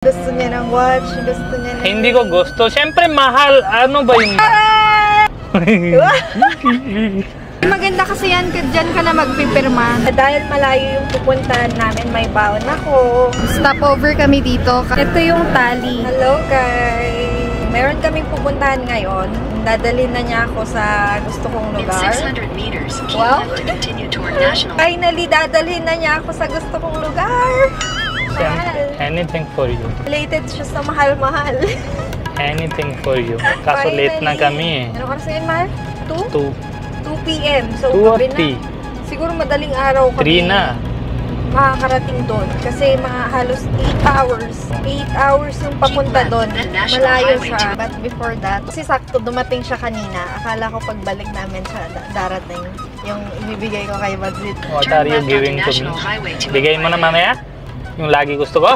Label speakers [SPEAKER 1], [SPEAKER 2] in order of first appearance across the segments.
[SPEAKER 1] Gusto niya ng watch, gusto niya ng...
[SPEAKER 2] Hindi ko gusto. Siyempre, mahal. Ano ba yun?
[SPEAKER 1] Maganda kasi yan, dyan ka na magpipirma. Dahil malayo yung pupuntahan namin, may baon ako. Stopover kami dito. Ito yung tali. Hello guys! Meron kaming pupuntahan ngayon. Dadalhin na niya ako sa gusto kong lugar. Wow! Finally, dadalhin na niya ako sa gusto kong lugar. Mahal.
[SPEAKER 2] Anything for you.
[SPEAKER 1] Related siya sa mahal-mahal.
[SPEAKER 2] Anything for you. Kaso
[SPEAKER 1] Finally,
[SPEAKER 2] late na kami eh.
[SPEAKER 1] Anong oras ngayon, mahal? 2 p.m. So,
[SPEAKER 2] 2 or
[SPEAKER 1] gabi na.
[SPEAKER 2] 3.
[SPEAKER 1] Siguro madaling araw kami
[SPEAKER 2] 3 na.
[SPEAKER 1] makakarating doon. Kasi mga halos 8 hours. 8 hours yung papunta doon. Malayo siya. But before that, kasi sakto dumating siya kanina. Akala ko pagbalik namin siya darating. Yung ibibigay ko kay Bazit.
[SPEAKER 2] What are you giving to me? Bigay mo na mamaya? Yung lagi gusto ko?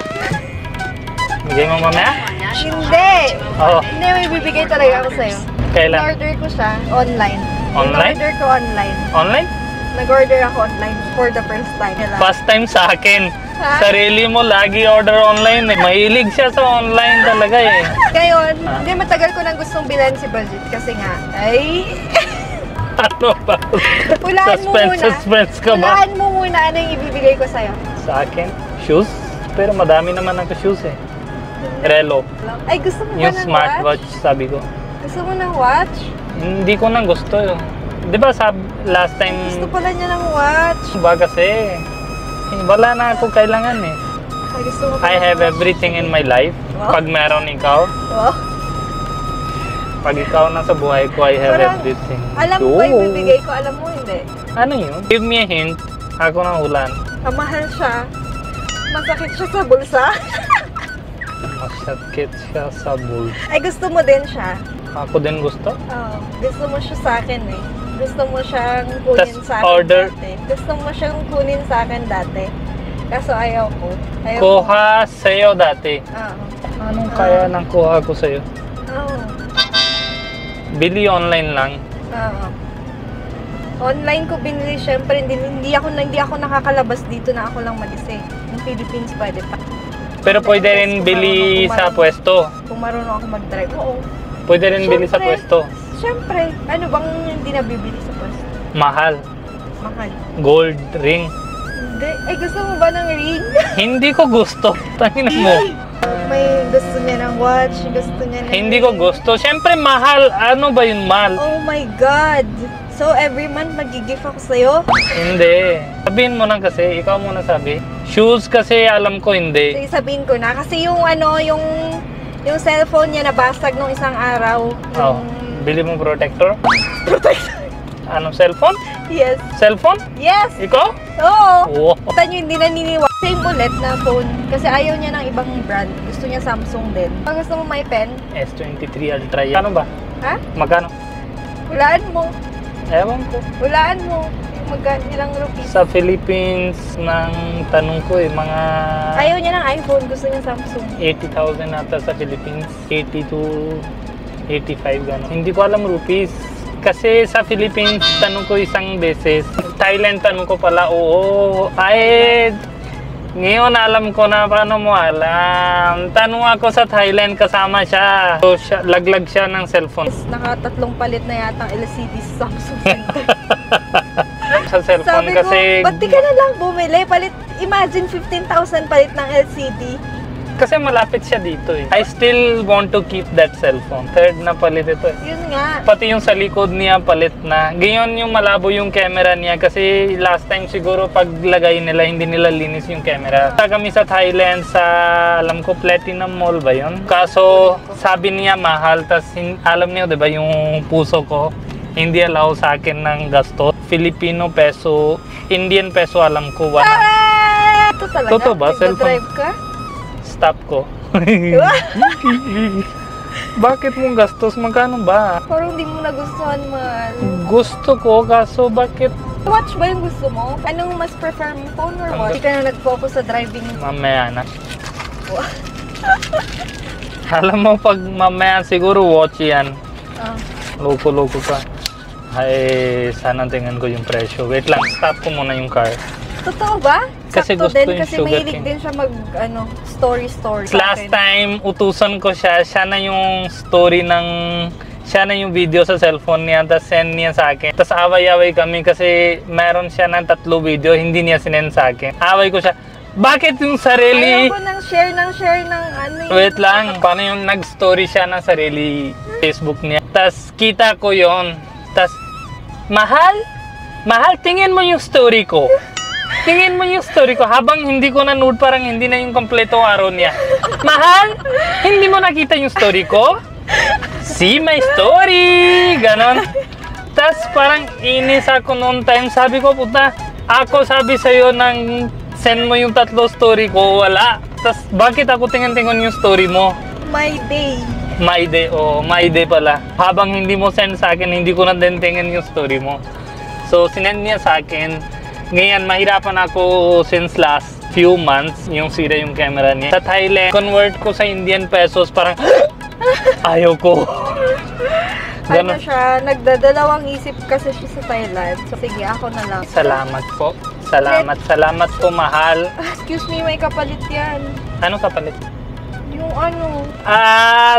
[SPEAKER 2] Bigay mo mamaya?
[SPEAKER 1] Hindi!
[SPEAKER 2] Oo.
[SPEAKER 1] Hindi, may bibigay talaga ako sa'yo.
[SPEAKER 2] Kailan?
[SPEAKER 1] Nag-order ko siya online.
[SPEAKER 2] Online?
[SPEAKER 1] Nag-order ko online.
[SPEAKER 2] Online?
[SPEAKER 1] Nag-order ako online for the first time.
[SPEAKER 2] First time sa akin.
[SPEAKER 1] Ha?
[SPEAKER 2] Sarili mo lagi order online eh. Mahilig siya sa online talaga eh.
[SPEAKER 1] Ngayon, hindi matagal ko nang gustong bilhan si Bazit kasi nga, ay...
[SPEAKER 2] Ano ba?
[SPEAKER 1] Hulaan mo muna.
[SPEAKER 2] Suspense ka ba?
[SPEAKER 1] Hulaan mo muna ano yung ibibigay ko sa'yo.
[SPEAKER 2] Sa akin? Shoes? Pero madami naman ako shoes eh. Relo.
[SPEAKER 1] Ay, gusto mo ba
[SPEAKER 2] Yung
[SPEAKER 1] ng
[SPEAKER 2] smartwatch,
[SPEAKER 1] watch?
[SPEAKER 2] sabi ko.
[SPEAKER 1] Gusto mo ng watch?
[SPEAKER 2] Hindi ko nang gusto yun. Di ba last time,
[SPEAKER 1] Gusto pala niya ng watch.
[SPEAKER 2] ba kasi, wala na ako kailangan eh.
[SPEAKER 1] Ay, gusto mo
[SPEAKER 2] I have everything in my life.
[SPEAKER 1] Wow.
[SPEAKER 2] Pag meron ikaw,
[SPEAKER 1] Oh.
[SPEAKER 2] pag ikaw nasa buhay ko, I have
[SPEAKER 1] Parang,
[SPEAKER 2] everything.
[SPEAKER 1] alam mo ba yung bibigay ko? Alam mo, hindi.
[SPEAKER 2] Ano yun? Give me a hint. Ako na hulan.
[SPEAKER 1] Kamahal siya. Masakit siya sa bulsa.
[SPEAKER 2] Masakit siya sa bulsa.
[SPEAKER 1] Ay, gusto mo din siya.
[SPEAKER 2] Ako din gusto.
[SPEAKER 1] Oo. Gusto mo siya sa akin eh. Gusto mo siyang kunin
[SPEAKER 2] Tas
[SPEAKER 1] sa akin
[SPEAKER 2] order.
[SPEAKER 1] dati. Gusto mo siyang kunin sa akin dati. Kaso ayaw ko. Ayaw ko.
[SPEAKER 2] Kuha sa'yo dati.
[SPEAKER 1] Oo.
[SPEAKER 2] Anong kaya nang kuha ko sa'yo?
[SPEAKER 1] Oo.
[SPEAKER 2] Bili online lang.
[SPEAKER 1] Oo. Online ko binili, syempre hindi ako nakakalabas dito na ako lang mag-isa. Yung Philippines pwede pa.
[SPEAKER 2] Pero pwede rin bili sa pwesto.
[SPEAKER 1] Kung marunong ako mag-drive. Oo.
[SPEAKER 2] Pwede rin bili sa
[SPEAKER 1] Siyempre.
[SPEAKER 2] pwesto.
[SPEAKER 1] Syempre, ano bang hindi nabibili sa pwesto?
[SPEAKER 2] Mahal.
[SPEAKER 1] Mahal.
[SPEAKER 2] Gold ring.
[SPEAKER 1] Hindi. Ay, gusto mo ba ng ring?
[SPEAKER 2] Hindi ko gusto. Tangina mo.
[SPEAKER 1] May gusto niya ng watch, gusto niya ng
[SPEAKER 2] Hindi ko gusto. Siyempre mahal. Ano ba yun mahal?
[SPEAKER 1] Oh my God! So, every month mag-gift ako sa'yo?
[SPEAKER 2] Hindi. Sabihin mo na kasi. Ikaw muna sabi. Shoes kasi alam ko hindi.
[SPEAKER 1] Sige, sabihin ko na. Kasi yung ano, yung cellphone niya nabasag nung isang araw.
[SPEAKER 2] Oh.
[SPEAKER 1] Yung...
[SPEAKER 2] Bili mo protector?
[SPEAKER 1] Protector?
[SPEAKER 2] Anong cellphone?
[SPEAKER 1] Yes.
[SPEAKER 2] Cellphone?
[SPEAKER 1] Yes!
[SPEAKER 2] Ikaw?
[SPEAKER 1] Oo!
[SPEAKER 2] Wow.
[SPEAKER 1] Kita nyo, hindi naniniwala. Same ulit na phone. Kasi ayaw niya ng ibang brand. Gusto niya Samsung din. Pag gusto mo may pen?
[SPEAKER 2] S23 Ultra. Ano ba?
[SPEAKER 1] Ha?
[SPEAKER 2] Magkano?
[SPEAKER 1] Hulaan mo.
[SPEAKER 2] Ewan ko.
[SPEAKER 1] Hulaan mo. Ilang rupees.
[SPEAKER 2] Sa Philippines, ng tanong ko mga
[SPEAKER 1] Ayaw niya ng iPhone. Gusto niya Samsung.
[SPEAKER 2] 80,000 ata sa Philippines. 80 to 85 gano'n. Hindi ko alam rupees. Kasi sa Philippines, tanong ko isang beses. Thailand, tanong ko pala, oo. Ay, ngayon alam ko na paano mo alam. Tanong ako sa Thailand, kasama siya. So, laglag siya ng cellphone.
[SPEAKER 1] Naka-3 palit na yata LCD sa Samsung Center.
[SPEAKER 2] Sa cellphone
[SPEAKER 1] Sabi
[SPEAKER 2] kasi...
[SPEAKER 1] ko, ba't di ka na lang bumili? Palit, imagine 15,000 palit ng LCD.
[SPEAKER 2] Kasi malapit siya dito eh. I still want to keep that cellphone. Third na palit ito eh.
[SPEAKER 1] Yun nga.
[SPEAKER 2] Pati yung sa likod niya palit na. Gayon yung malabo yung camera niya kasi last time siguro paglagay nila hindi nila linis yung camera. Sa kami sa Thailand sa alam ko Platinum Mall ba yun? Kaso sabi niya mahal tas alam niyo 'di ba yung puso ko hindi allow sa akin ng gasto. Filipino peso, Indian peso alam ko wala.
[SPEAKER 1] Ito talaga?
[SPEAKER 2] Totoo ba? Cellphone?
[SPEAKER 1] Nagdadrive ka?
[SPEAKER 2] Stop ko. Bakit mong gastos? Magkano ba?
[SPEAKER 1] Parang di mo nagustuhan man.
[SPEAKER 2] Gusto ko, kaso bakit?
[SPEAKER 1] Watch ba yung gusto mo? Anong mas prefer mo, phone or watch? Hindi ka na nag-focus sa driving.
[SPEAKER 2] Mamaya na. Alam mo, pag mamaya siguro watch yan. Loko-loko ka. Ay, sana tingnan ko yung presyo. Wait lang, stop ko muna yung car.
[SPEAKER 1] Totoo ba?
[SPEAKER 2] Kasi
[SPEAKER 1] sakto
[SPEAKER 2] gusto
[SPEAKER 1] din
[SPEAKER 2] yung
[SPEAKER 1] kasi
[SPEAKER 2] sugar
[SPEAKER 1] mahilig
[SPEAKER 2] cane.
[SPEAKER 1] din siya mag story sa
[SPEAKER 2] Last
[SPEAKER 1] akin.
[SPEAKER 2] time, utusan ko siya. Siya na yung story ng... Siya na yung video sa cellphone niya, tapos send niya sa akin. Tapos away-away kami kasi meron siya ng 3 video, hindi niya sinend sa akin. Away ko siya, bakit yung sarili?
[SPEAKER 1] Ayaw ko ng share ng ano yun.
[SPEAKER 2] Wait lang, paano yung nag-story siya ng sarili Facebook niya. Tapos kita ko yon. Tapos, mahal, tingin mo yung story ko. Tingin mo yung story ko. Habang hindi ko nanood, parang hindi na yung kompleto araw niya. Mahal, hindi mo nakita yung story ko? See my story! Ganon. Tapos parang inis ako noon time. Sabi ko, puta, ako sabi sa'yo ng send mo yung 3 story ko, wala. Tapos bakit ako tingin-tingon yung story mo?
[SPEAKER 1] My day.
[SPEAKER 2] My day, my day pala. Habang hindi mo send sa akin, hindi ko na din tingin yung story mo. So, sinend niya sa akin. Ngayon, mahirapan ako since last few months yung sira yung camera niya. Sa Thailand, convert ko sa Indian pesos, parang ayaw ko.
[SPEAKER 1] Ano siya, nagdadalawang isip kasi siya sa Thailand. So, sige, ako na lang.
[SPEAKER 2] Salamat po. Salamat po, mahal.
[SPEAKER 1] Excuse me, may kapalit yan.
[SPEAKER 2] Ano kapalit?
[SPEAKER 1] Yung ano,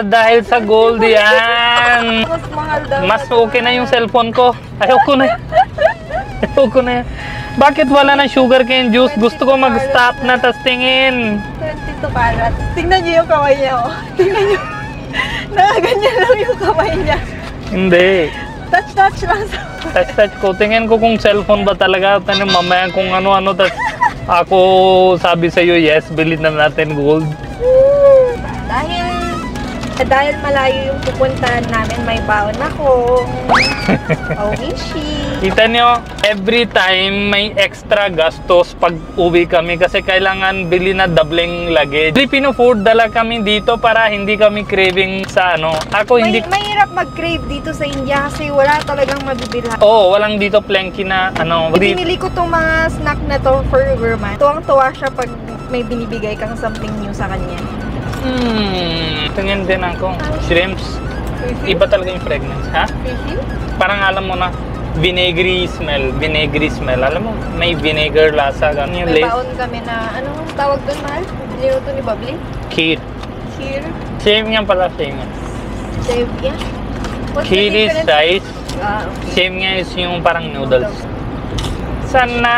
[SPEAKER 2] Dahil sa gold yan.
[SPEAKER 1] mas mahal daw.
[SPEAKER 2] Mas okay na yung cellphone ko. Ayoko na. Ayoko na yan. Bakit wala na sugarcane juice? Gusto ko mag-stop na, tas tingin.
[SPEAKER 1] 22 karat. Tingnan niyo yung kamay niya, oh. Tingnan niyo. Nakaganyan lang yung kamay niya.
[SPEAKER 2] Hindi.
[SPEAKER 1] Touch lang sa...
[SPEAKER 2] Touch ko. Tingin ko kung cellphone ba talaga. Tanong mamaya kung ano-ano. Tas ako sabi sa'yo, yes, bilhin na natin gold.
[SPEAKER 1] Dahil malayo yung pupuntahan namin, may baon ako. Oishi.
[SPEAKER 2] Kita nyo, every time may extra gastos pag uwi kami kasi kailangan bili na doubling luggage. Filipino food dala kami dito para hindi kami craving sa ano. Ako hindi...
[SPEAKER 1] Mahirap mag-crave dito sa India kasi wala talagang mabibilhan.
[SPEAKER 2] Oo, walang dito plenky na ano.
[SPEAKER 1] Binili ko tong mga snack na to for Gurman. Tuwang-tuwa siya pag may binibigay kang something new sa kanya.
[SPEAKER 2] Tingin din ako. Shrimps. Iba talaga yung fragrance, ha?
[SPEAKER 1] Fishy?
[SPEAKER 2] Parang alam mo na, vinegary smell. Alam mo, may vinegar lasa. Ganun yung
[SPEAKER 1] May
[SPEAKER 2] lace.
[SPEAKER 1] baon kami na, anong tawag doon, mahal? Niluto ni Bubbly?
[SPEAKER 2] Kheer.
[SPEAKER 1] Kheer?
[SPEAKER 2] Same yan pala, same yan.
[SPEAKER 1] Save yan? What's the
[SPEAKER 2] Kheer is
[SPEAKER 1] difference?
[SPEAKER 2] rice.
[SPEAKER 1] Okay.
[SPEAKER 2] Same nga is yung parang noodles. Sana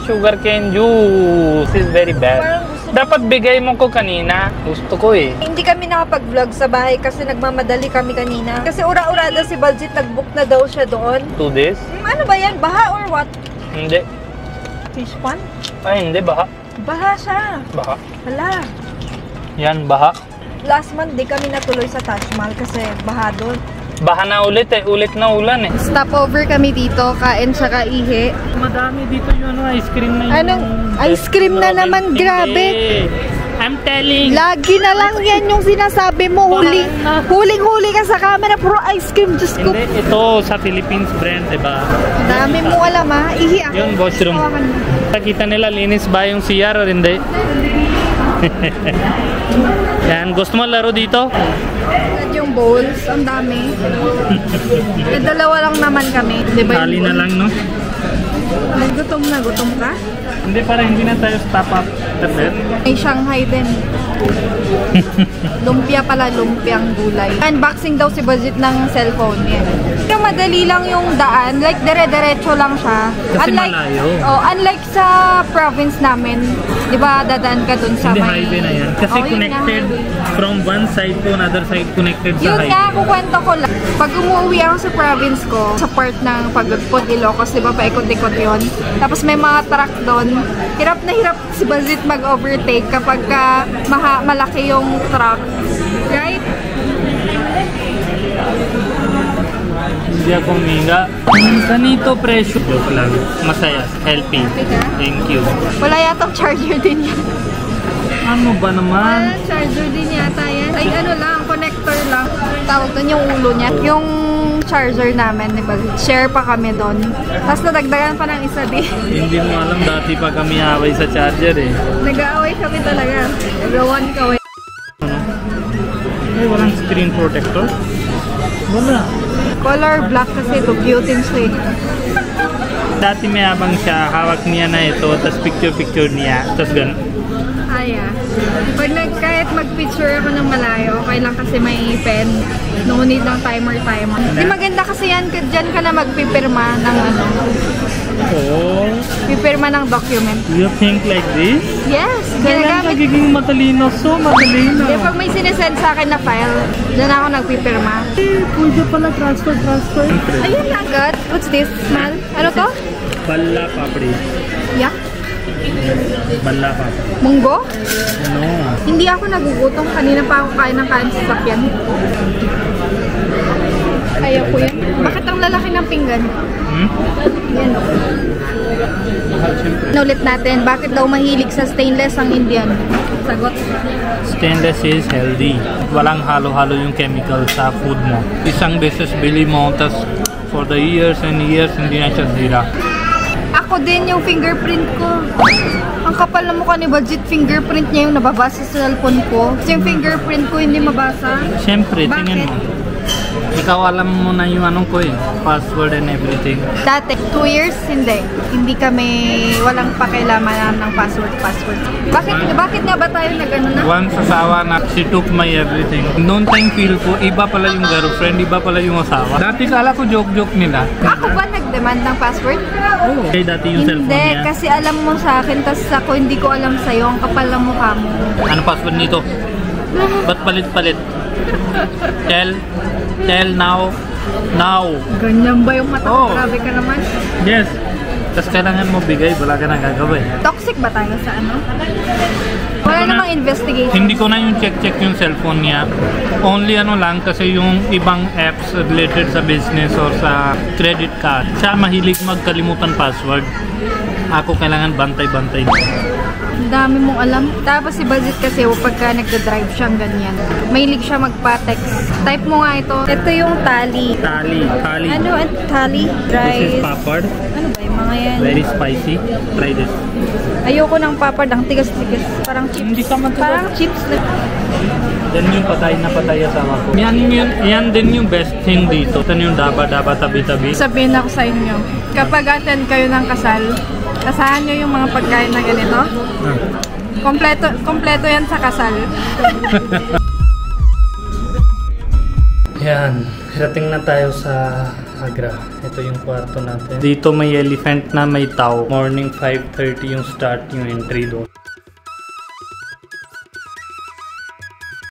[SPEAKER 2] sugarcane juice is very bad.
[SPEAKER 1] Parang gusto
[SPEAKER 2] Dapat bigay mo ko kanina. Gusto ko eh.
[SPEAKER 1] Hindi kami nakapag-vlog sa bahay kasi nagmamadali kami kanina. Kasi ura-urada si Baljit, nag-book na daw siya doon.
[SPEAKER 2] 2 days?
[SPEAKER 1] Ano ba yan? Baha or what?
[SPEAKER 2] Hindi.
[SPEAKER 1] Fish pan?
[SPEAKER 2] Ay, hindi. Baha.
[SPEAKER 1] Baha siya.
[SPEAKER 2] Baha.
[SPEAKER 1] Hala.
[SPEAKER 2] Yan, baha.
[SPEAKER 1] Last month, di kami natuloy sa Taj Mahal kasi baha doon.
[SPEAKER 2] Baha na ulit eh. Ulit na ulan eh.
[SPEAKER 1] Stopover kami dito, kain tsaka ihi.
[SPEAKER 2] Madami dito yung ice cream na yun.
[SPEAKER 1] Anong ice cream na naman?
[SPEAKER 2] Hindi.
[SPEAKER 1] Grabe.
[SPEAKER 2] I'm telling.
[SPEAKER 1] Lagi na lang yan yung sinasabi mo. Huling-huli ka sa camera, puro ice cream. Diyos ko.
[SPEAKER 2] Hindi, ito sa Philippines brand, diba?
[SPEAKER 1] Dami mo alam ha. Ihi ako.
[SPEAKER 2] Yun, washroom.
[SPEAKER 1] Hawakan mo.
[SPEAKER 2] Nakita nila, linis ba yung CR o hindi? Yan, gusto mo laro dito?
[SPEAKER 1] At yung bowls, ang dami. Dalawa lang naman kami. Diba
[SPEAKER 2] Hali na lang, no?
[SPEAKER 1] Gutom na, gutom ka?
[SPEAKER 2] Hindi, para hindi na tayo stop up the bed.
[SPEAKER 1] May Shanghai din. Lumpia pala, lumpiang gulay. Unboxing daw si Baljit ng cellphone niya. Yung madali lang yung daan, like dire-diretso lang siya.
[SPEAKER 2] Kasi malayo.
[SPEAKER 1] Unlike sa province namin, di ba dadaan ka dun sa
[SPEAKER 2] Hindi,
[SPEAKER 1] may...
[SPEAKER 2] highway na yan. Kasi
[SPEAKER 1] yun
[SPEAKER 2] connected
[SPEAKER 1] na.
[SPEAKER 2] from one side to another side, connected sa
[SPEAKER 1] Yun
[SPEAKER 2] highway.
[SPEAKER 1] nga, kukwento ko lang. Pag umuwi ako sa province ko, sa part ng Pagpod, Ilocos, di ba, paikot-ikot yun. Tapos may mga truck doon. Hirap na hirap si Baljit mag-overtake kapag malaki yung truck. Right?
[SPEAKER 2] Hindi ako huminga. Ganito presyo. Joke lang. Masaya. Healthy. Thank you.
[SPEAKER 1] Wala yatang charger din yan.
[SPEAKER 2] Ano ba naman?
[SPEAKER 1] Wala, charger din yata yan. Ay, ano lang, connector lang. Tawag doon yung ulo niya. Yung charger namin, di ba? Share pa kami doon. Tapos nadagdagan pa ng isa din.
[SPEAKER 2] Hindi mo alam, dati pa kami away sa charger eh.
[SPEAKER 1] Nag-aaway kami talaga. Nagawan kaway.
[SPEAKER 2] Ay, walang screen protector? Wala.
[SPEAKER 1] Color black kasi dugyutin siya eh.
[SPEAKER 2] Dati may abang siya, hawak niya na ito, tapos picture-picture niya, tapos ganun.
[SPEAKER 1] Pag kahit mag-picture ako ng malayo, okay lang kasi may pen. No need ng timer. Di maganda kasi yan, dyan ka na magpipirma ng ano.
[SPEAKER 2] Oh.
[SPEAKER 1] Pipirma ng document.
[SPEAKER 2] You think like this?
[SPEAKER 1] Yes.
[SPEAKER 2] Kaya nagiging matalino. So matalino.
[SPEAKER 1] Di, pag may sinesend sa akin na file, dyan ako nagpipirma.
[SPEAKER 2] Pwede pala transfer.
[SPEAKER 1] Ayun na agad. What's this? Mal? Ano to?
[SPEAKER 2] Balla papri.
[SPEAKER 1] Yeah.
[SPEAKER 2] Balla papri.
[SPEAKER 1] Munggo?
[SPEAKER 2] No.
[SPEAKER 1] Hindi ako nagugutom. Kanina pa ako kain ng kain sa sakyan. Ayaw ko yan. Bakit ang lalaki ng pinggan? Yan o. Naulit natin, bakit daw mahilig sa stainless ang Indian? Sagot.
[SPEAKER 2] Stainless is healthy. Walang halo-halo yung chemical sa food mo. Isang beses bili mo, tas for the years and years, hindi na siya sira.
[SPEAKER 1] Ako din yung fingerprint ko. Ang kapal na mukha ni Budget, fingerprint niya yung nababasa sa cellphone ko. Kasi yung fingerprint ko hindi mabasa.
[SPEAKER 2] Siyempre,
[SPEAKER 1] Bakit?
[SPEAKER 2] tingin mo. Ikaw alam mo na yung anong ko eh, password and everything.
[SPEAKER 1] Dati, 2 years, hindi kami, walang pakialaman ng password. Bakit nga ba tayo nag-ano na?
[SPEAKER 2] Once asawa na, she took my everything. Noon time feel ko, iba pala yung girlfriend, iba pala yung asawa. Dati kala ko joke niila.
[SPEAKER 1] Ako ba nag-demand ng password?
[SPEAKER 2] Oo. Okay, dati yung cellphone
[SPEAKER 1] Hindi,
[SPEAKER 2] niya.
[SPEAKER 1] kasi alam mo sa akin, tas ako hindi ko alam sa'yo, ang kapal ng mukha mo.
[SPEAKER 2] Ano password nito? Ba't palit-palit? Tell now.
[SPEAKER 1] Ganyan ba yung mata
[SPEAKER 2] Oh.
[SPEAKER 1] ko? Grabe ka naman.
[SPEAKER 2] Yes. Tapos kailangan mo bigay, wala ka na gagawin.
[SPEAKER 1] Toxic ba tayo sa ano? Wala namang investigation.
[SPEAKER 2] Hindi ko na yung check yung cellphone niya. Only ano lang kasi yung ibang apps related sa business or sa credit card. Siya mahilig magkalimutan password. Ako kailangan bantay-bantay.
[SPEAKER 1] Ang dami mong alam. Tapos si Budget kasi pagka nagda-drive siyang ganyan. Mahilig siya magpa-text. Type mo nga ito. Ito yung tali.
[SPEAKER 2] Tali.
[SPEAKER 1] Ano ang tali?
[SPEAKER 2] This is
[SPEAKER 1] Rice.
[SPEAKER 2] papad.
[SPEAKER 1] Ano ba yung mga yan?
[SPEAKER 2] Very spicy. Try this.
[SPEAKER 1] Ayoko ng papad. Ang tigas-tigas. Parang chips.
[SPEAKER 2] Hindi ka matuwa.
[SPEAKER 1] Parang chips na.
[SPEAKER 2] Yan yung patay asawa ko. Yan din yung best thing dito. Yan yung daba-daba tabi-tabi.
[SPEAKER 1] Sabihin ako sa inyo, kapag attend kayo ng kasal, kasahan nyo yung mga pagkain na ganito. Kompleto yan sa kasal.
[SPEAKER 2] Yan, hirating na tayo sa Agra. Ito yung kwarto natin. Dito may elephant na may tao. Morning 5:30 yung start yung entry doon.